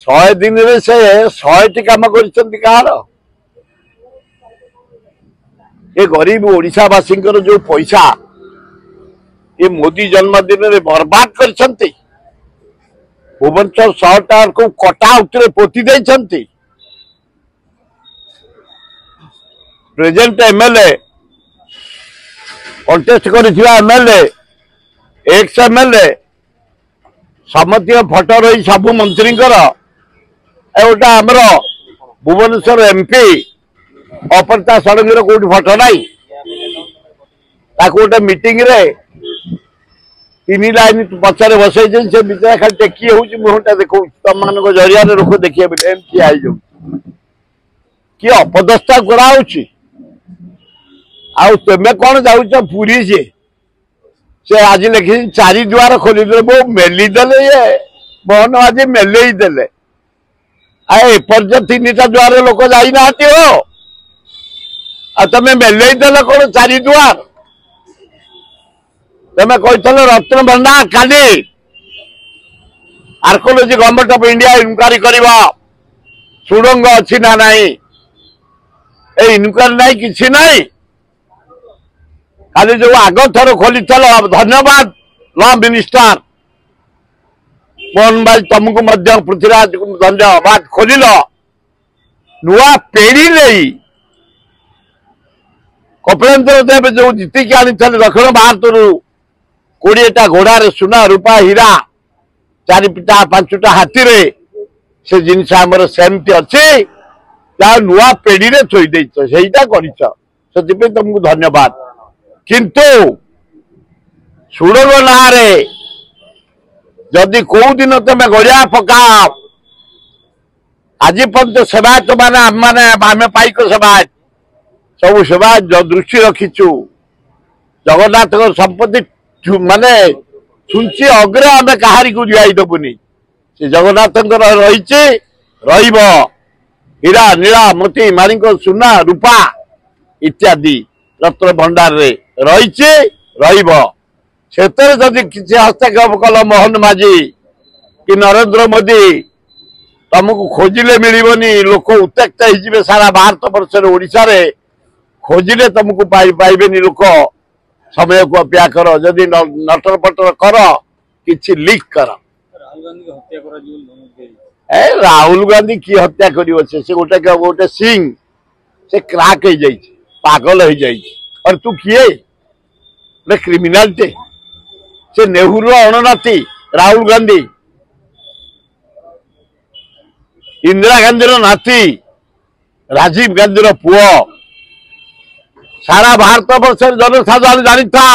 100 दिन रे से 100टी काम कर कहार ये गरीब ओडिशावासी जो पैसा ये मोदी जन्मदिन में बर्बाद कर भुवनेश्वर शहर को कटा उतरे पोती देइछंती। प्रेजेंट एमएलए कंटेस्ट कर एमएलए एक्स एमएलए समति फटो रही सबू मंत्री गोटा आमर भुवनेश्वर एमपी अपरता षडंगी कौट फटो नाई गोटे मीटिंग रे 3 लाइन पचारे बसई से विचार खाली टेकी हो मुहटा देखो तुम मान जरिया लोक देखिए एमती आई जाऊ किए अपदस्था कराऊँ आमे कौन जाऊ पुरी से आज लिखी 4 द्वार खोलीदे वो मेलीदे ये मोहन आज मेलई देले एपर्यंत 3टा द्वार लोक जाना हो तुम मेलई देल कौन 4 द्वार तमें कही रत्न भंडार काली archaeology government of India inquiry करवा सुरंग अच्छी ना नहीं इनक्वारी नहीं किसी नहीं खाली जो आग थर खोली धन्यवाद लॉ मिनिस्टर मोहन भाई तुमको पृथ्वीराज धन्यवाद खोल नुआ पेड़ी नहीं कपिलेन्द्र देव जो जीतिकी आनी दक्षिण भारत 20टा घोड़ार सुना रूपा हीरा 4टा 5टा हाथी रे से जिनस आमर सेमती अच्छे नुआ पेड़ी रे थोई देटा कर तुमको धन्यवाद किंतु सुड़ंग ना जदि कौ दिन तुम गड़िया पकाओ आज पर्यंत सेवायत मैंने आम पाइक सेवायत सब सेवायत दृष्टि रखीचु जगन्नाथ संपत्ति माने सुनची अग्रे आम कहारी को दिखाई दबुनी से जगन्नाथ रही हीरा नीला मोती मारी सुना रूपा इत्यादि रत्न भंडार रे रही जदि किसी हस्तक्षेप कल मोहन माझी कि नरेंद्र मोदी तुमको खोजिले मिलबनी लोक उत्त्यक्त हो सारा भारत वर्ष ओडिशा रे खोजिले तुमको पाइबेनी लोक समय को अपेक्षा कर जदि नटर पटर कर कि लिक कर राहुल गांधी की हत्या कर गोटे गोटे सिंह से क्राक हो जाए पागल हो जाए और तू किए क्रिमिनाल टे से नेहरू अणनाती राहुल गांधी इंदिरा गांधी नाती राजीव गांधी पुओ सारा भारत वर्ष जनसाधारण जानी था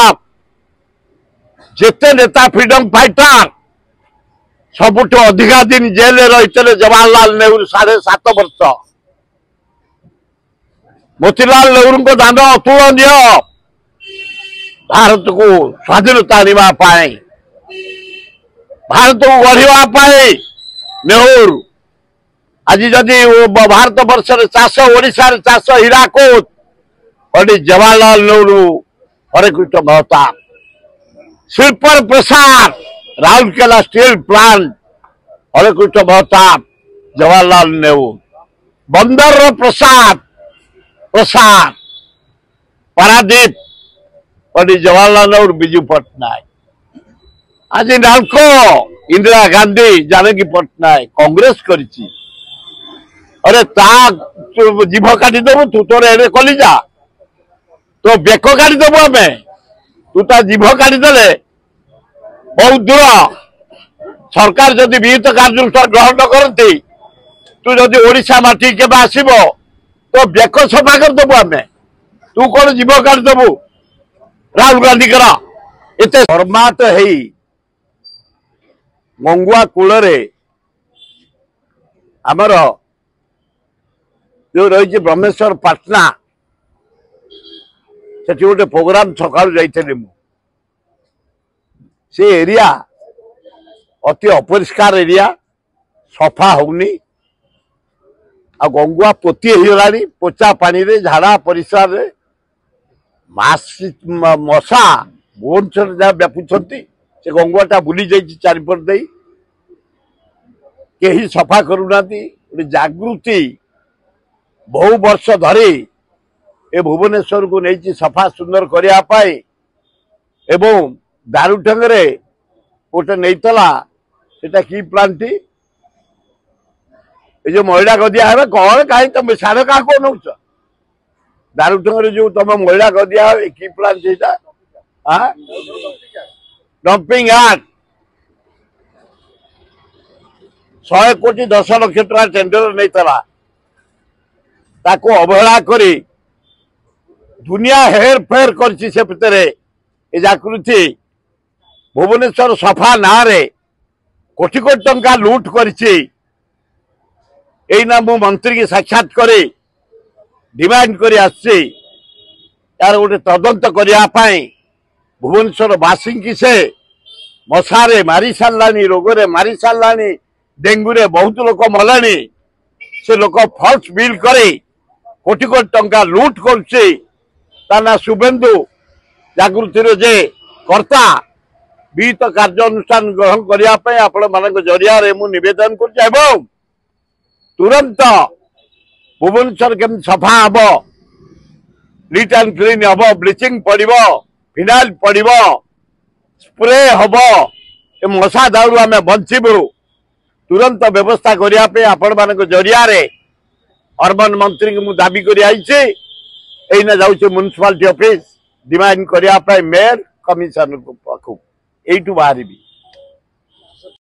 जिते नेता फ्रीडम फाइटर सबुठ अधिका दिन जेल रही जवाहरलाल नेहरू 7.5 वर्ष मोतीलाल नेहरू को दान अतुलनीय भारत को स्वाधीनता आने भारत को गढ़ा नेहरू आज जदि भारत वर्ष चाष ओडिशा चाष हीराकुद पंडित जवाहरलाल नेहरू हरे कृष्ण महताब शिल्प प्रसार राउरकेला स्टील प्लांट हरे कृष्ण महताब जवाहरलाल नेहरू बंदर प्रसाद प्रसार पारादीप पंडित जवाहरलाल नेहरू विजु पट्टनायक आज नालको इंदिरा गांधी जानकी पट्टनायक कांग्रेस करिछि अरे ता जीभ काटिदेबु तू तोर एडे कलिजा तो बेक काटिदेबु आम तू ता जीभ काटिदेले बहुत दूर सरकार जदि विहित कार्यानुष्ठान ग्रहण न करती तू जदि ओडिशा माटी के आसब तो बेक सफा करदेबु आम तू कौन जीभ काटिदेबु राहुल गांधी एत धर्मात है मंगुआ कूल आमर जो रही ब्रह्मेश्वर पाटना से गोटे प्रोग्राम सका से एरिया अति अपरिष्कार एरिया सफा होनी आ गंगुआ पोती होगा पोचा पानी रे झाड़ा परिस्रा रे मशा भुवनेश्वर जहाँ व्यापुंट से गंगुआटा बुली जाइए चारिपट दे केही सफा करूना जागृति बहु वर्ष धरी ए भुवनेश्वर को नहीं सफा सुंदर करने एवं दारुठंगे गोटे नहीं सेटा की प्लान टी जो महिला गदिया है कौन कहीं तुम साढ़े क्या कौन नौ दारुठंगे जो तुम महिला गदिया है की प्लान से डंपिंग यार्ड 100 कोटी 10 लाख टका टेंडर नहीं ताको अवहेला करी दुनिया हेर फेर कर जागृति भुवनेश्वर सफा ना रे कोटी कोटी टंका लूट करना मु मंत्री की साक्षात करे डिमांड कर यार गोटे तदंत करने भुवनेश्वर बासी की से मशारे मारी सारे रोग मारी सारे डेंगू रे बहुत लोक मलानी से लोक फल्स बिल करे कोटी कोटी टंका लूट करना शुभेन्दु जागृति जे कर्ता विहित कार्यानुष्ठान ग्रहण करने आपण मान जरिया निवेदन कर तुरंत भुवनेश्वर केम सफा हम नीट एंड क्लीन हम ब्लीचिंग पड़ो फिनाइल पड़ो स्प्रे हम मशा दाउरू आम बचबू तुरंत व्यवस्था करने आपण मान जरिया अर्बन मंत्री को दाबी कर जाऊँ म्युनिसिपालिटी ऑफिस डिमांड करने मेयर कमिशनर पाखु एठू बाहर